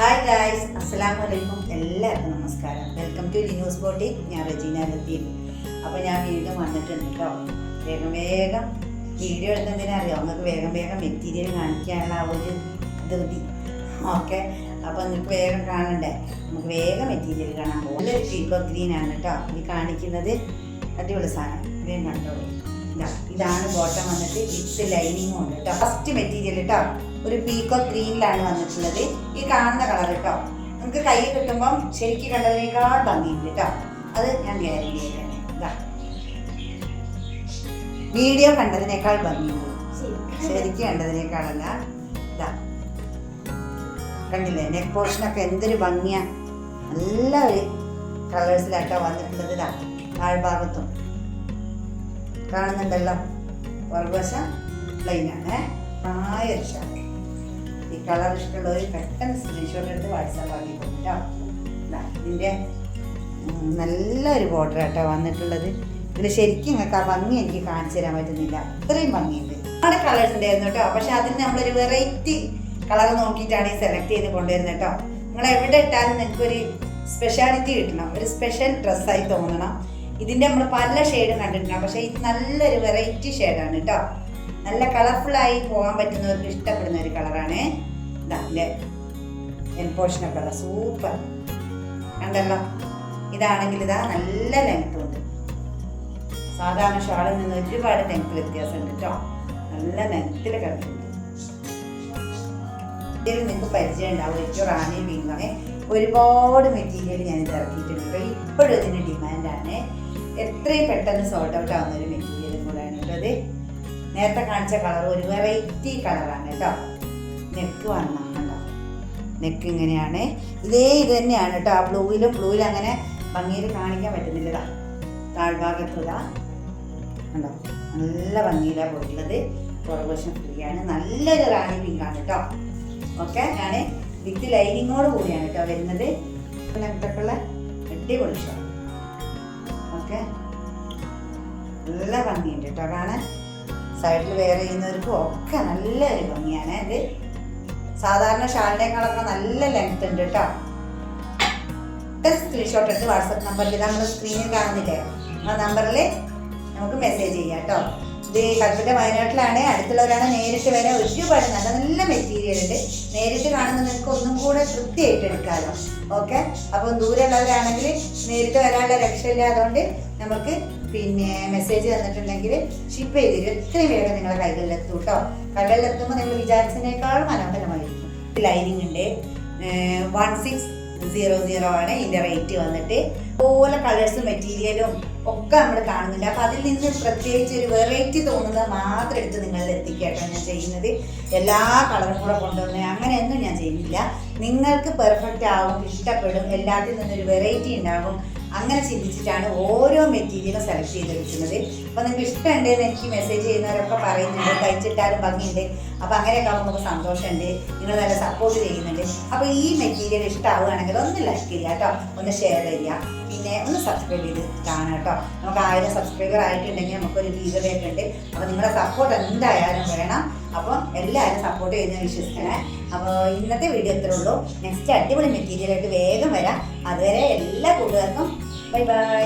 Hi guys, അസ്സലാമു അലൈക്കും. എല്ലാവർക്കും നമസ്കാരം. Welcome to Linus boutique. ഞാൻ റജീന ലത്തീഫ്. അപ്പോൾ ഞാൻ വീണ്ടും വന്നിട്ടുണ്ട് കേട്ടോ. വേഗം വീഡിയോ എടുക്കുന്നതിനെ അറിയാം, നിങ്ങൾക്ക് വേഗം മെറ്റീരിയൽ കാണിക്കാനുള്ള ആ ഒരു ധൃതി. ഓക്കെ, അപ്പോൾ നിങ്ങൾക്ക് വേഗം കാണണ്ടേ, നമുക്ക് വേഗം മെറ്റീരിയൽ കാണാൻ പോകും. നല്ലൊരു പീക്കോ ഗ്രീൻ ആണ് കേട്ടോ ഈ കാണിക്കുന്നത്. അടിപൊളി സാധനം, വേഗം കണ്ടോളൂ. ഇതാണ് ബോട്ടം വന്നിട്ട് വിത്ത് ലൈനിങ്ങും ഉണ്ട് കേട്ടോ. ഫസ്റ്റ് മെറ്റീരിയൽ കേട്ടോ ഒരു പീക്കോ ഗ്രീനിലാണ് വന്നിട്ടുള്ളത്. ഈ കാണുന്ന കളർ കേട്ടോ നമുക്ക് കൈ കിട്ടുമ്പം ശരിക്കും കണ്ടതിനേക്കാൾ ഭംഗിയുണ്ട് കേട്ടോ. അത് ഞാൻ ഗ്യാരണ്ടി ആയിട്ടാണ്. ഇതാ വീഡിയോ കണ്ടതിനേക്കാൾ ഭംഗിയുണ്ട്, ശരിക്കും കണ്ടതിനേക്കാളല്ല. ഇതാ കണ്ടില്ലേ, നെക്ക് പോർഷനൊക്കെ എന്തൊരു ഭംഗിയാ. നല്ല ഒരു കളേഴ്സിലാട്ടോ വന്നിട്ടുള്ളത്. ഇതാ താഴ്ഭാഗത്തും കാണുന്നുണ്ടല്ലോ. പുറകുവശം പ്ലെയിനാണ്. ഈ കളർ ഇഷ്ടമുള്ളവർ പെട്ടെന്ന് സ്ക്രീൻഷോട്ട് എടുത്ത് വാട്സാപ്പ് ആക്കി കൊടുട്ടോ. ഇതിൻ്റെ നല്ലൊരു ബോർഡർ കേട്ടോ വന്നിട്ടുള്ളത്. ഇതിൽ ശരിക്കും നിങ്ങൾക്ക് ആ ഭംഗി എനിക്ക് കാണിച്ചു തരാൻ പറ്റുന്നില്ല, ഇത്രയും ഭംഗിയുണ്ട്. ഒരുപാട് കളേഴ്സ് ഉണ്ടായിരുന്നു കേട്ടോ. പക്ഷെ അതിന് നമ്മളൊരു വെറൈറ്റി കളർ നോക്കിയിട്ടാണ് ഈ സെലക്ട് ചെയ്ത് കൊണ്ടുവരുന്നത് കേട്ടോ. നിങ്ങൾ എവിടെ ഇട്ടാലും നിങ്ങൾക്കൊരു സ്പെഷ്യാലിറ്റി കിട്ടണം, ഒരു സ്പെഷ്യൽ ഡ്രസ്സായി തോന്നണം. ഇതിൻ്റെ നമ്മൾ പല ഷെയ്ഡും കണ്ടിട്ടുണ്ടാകും, പക്ഷേ ഇത് നല്ലൊരു വെറൈറ്റി ഷെയ്ഡാണ് കേട്ടോ. നല്ല കളർഫുള്ളായി പോകാൻ പറ്റുന്നവർക്ക് ഇഷ്ടപ്പെടുന്ന ഒരു കളറാണ്. ഇതാ പോർഷനൊക്കെ ഉള്ള സൂപ്പർ കണ്ടല്ലോ. ഇതാണെങ്കിൽ ഇതാ നല്ല ലെങ്ത് ഉണ്ട്. സാധാരണ ഷാളിൽ നിന്ന് ഒരുപാട് ലെങ്ത് വ്യത്യാസമുണ്ട് കേട്ടോ. നല്ല ലെങ്ത്തിൽ കിടക്കുന്നുണ്ട്. ഇതിൽ നിങ്ങൾക്ക് പരിചയം ഉണ്ടാവും. ഏറ്റവും റാണി പിങ്കാണ്. ഒരുപാട് മെറ്റീരിയൽ ഞാൻ ഇത് ഇറക്കിയിട്ടുണ്ട് കേട്ടോ. ഇപ്പോഴും ഇതിന് ഡിമാൻഡാണ്. എത്രയും പെട്ടെന്ന് സോർട്ട് ഔട്ട് ആവുന്ന ഒരു മെറ്റീരിയലും കൂടെയാണ് കേട്ടോ അത്. നേരത്തെ കാണിച്ച കളർ ഒരു വെറൈറ്റി കളറാണ് കേട്ടോ. നെക്ക് വരണം കണ്ടോ, നെക്ക് ഇങ്ങനെയാണ്. ഇത് തന്നെയാണ് കേട്ടോ. ആ ബ്ലൂവിലും അങ്ങനെ ഭംഗിയിൽ കാണിക്കാൻ പറ്റുന്നില്ല. താഴ്ഭാഗത്ത് ഇതാ കണ്ടോ, നല്ല ഭംഗിയിലാണ് പോയിട്ടുള്ളത്. പുറകുവശം ഫ്രീയാണ്. നല്ലൊരു റാണി പിങ്കാണ് കേട്ടോ. ഓക്കെ, ഞാൻ വിത്ത് ലൈനിങ്ങോട് കൂടിയാണ് കേട്ടോ വരുന്നത്. ലെങ്ത്തൊക്കെയുള്ള അടിപൊളി ഷോ. ഓക്കെ, നല്ല ഭംഗിയുണ്ട് കേട്ടോ കാണാൻ. സൈഡിൽ വെയർ ചെയ്യുന്നവർക്കും ഒക്കെ നല്ലൊരു ഭംഗിയാണ്. ഇത് സാധാരണ ഷാളിനേക്കാളൊക്കെ നല്ല ലെങ്ത് ഉണ്ട് കേട്ടോ. സ്ക്രീൻഷോട്ട് എടുത്ത് വാട്സപ്പ് നമ്പറിൽ നമ്മൾ സ്ക്രീനിൽ കാണുന്നില്ലേ, ആ നമ്പറിൽ നമുക്ക് മെസ്സേജ് ചെയ്യാം കേട്ടോ. ഇത് കൽപ്പറ്റ വയനാട്ടിലാണ്. അടുത്തുള്ളവരാണ് നേരിട്ട് വരാൻ ഒരുപാട് നല്ല മെറ്റീരിയൽ ഉണ്ട്. നേരിട്ട് കാണുന്ന നിങ്ങൾക്ക് ഒന്നും കൂടെ തൃപ്തിയായിട്ട് എടുക്കാമല്ലോ. ഓക്കെ, അപ്പോൾ ദൂരമുള്ളവരാണെങ്കിൽ നേരിട്ട് വരാനുള്ള രക്ഷയില്ല. അതുകൊണ്ട് നമുക്ക് മെസ്സേജ് തന്നിട്ടുണ്ടെങ്കിൽ ഷിപ്പ് ചെയ്ത് തരും. എത്രയും വേഗം നിങ്ങളെ കൈകളിലെത്തും കേട്ടോ. കൈകളിലെത്തുമ്പോൾ നിങ്ങൾ വിചാരിച്ചതിനേക്കാൾ മനോഹരമായിരിക്കും. ലൈനിങ് ഉണ്ട്. 1600 ആണ് ഇതിൻ്റെ റേറ്റ് വന്നിട്ട്. അതുപോലെ കളേഴ്സും മെറ്റീരിയലും ഒക്കെ നമ്മൾ കാണുന്നുണ്ട്. അപ്പോൾ അതിൽ നിന്ന് പ്രത്യേകിച്ച് ഒരു വെറൈറ്റി തോന്നുന്നത് മാത്രം എടുത്ത് നിങ്ങളിൽ എത്തിക്കാട്ടോ ഞാൻ ചെയ്യുന്നത്. എല്ലാ കളറും കൂടെ കൊണ്ടുവന്ന് അങ്ങനെയൊന്നും ഞാൻ ചെയ്യുന്നില്ല. നിങ്ങൾക്ക് പെർഫെക്റ്റ് ആവും, ഇഷ്ടപ്പെടും, എല്ലാത്തിൽ നിന്നൊരു വെറൈറ്റി ഉണ്ടാകും. അങ്ങനെ ചിന്തിച്ചിട്ടാണ് ഓരോ മെറ്റീരിയലും സെലക്ട് ചെയ്തെടുക്കുന്നത്. അപ്പോൾ നിങ്ങൾക്ക് ഇഷ്ടമുണ്ടെന്ന് എനിക്ക് മെസ്സേജ് ചെയ്യുന്നവരൊക്കെ പറയുന്നുണ്ട്, തയ്ച്ചിട്ടാലും ഭംഗിയുണ്ട്. അപ്പോൾ അങ്ങനെയൊക്കെ ആകുമ്പോൾ നമുക്ക് സന്തോഷമുണ്ട്. നിങ്ങൾ നല്ല സപ്പോർട്ട് ചെയ്യുന്നുണ്ട്. അപ്പോൾ ഈ മെറ്റീരിയൽ ഇഷ്ടമാവുകയാണെങ്കിൽ ഒന്ന് ലൈക്ക് ചെയ്യുക കേട്ടോ, ഒന്ന് ഷെയർ ചെയ്യുക, പിന്നെ ഒന്ന് സബ്സ്ക്രൈബ് ചെയ്ത് കാണാം കേട്ടോ. നമുക്ക് 1000 സബ്സ്ക്രൈബർ ആയിട്ടുണ്ടെങ്കിൽ നമുക്കൊരു ഗീവവേ ഉണ്ട്. അപ്പോൾ നിങ്ങളുടെ സപ്പോർട്ട് എന്തായാലും വേണം. അപ്പോൾ എല്ലാവരും സപ്പോർട്ട് ചെയ്യുന്ന വിശ്വസിക്കണേ. അപ്പോൾ ഇന്നത്തെ വീഡിയോ ഇത്രേ ഉള്ളൂ. നെക്സ്റ്റ് അടിപൊളി മെറ്റീരിയലായിട്ട് വേഗം വരാം. അതുവരെ എല്ലാ കൂട്ടുകാർക്കും ബൈ ബൈ.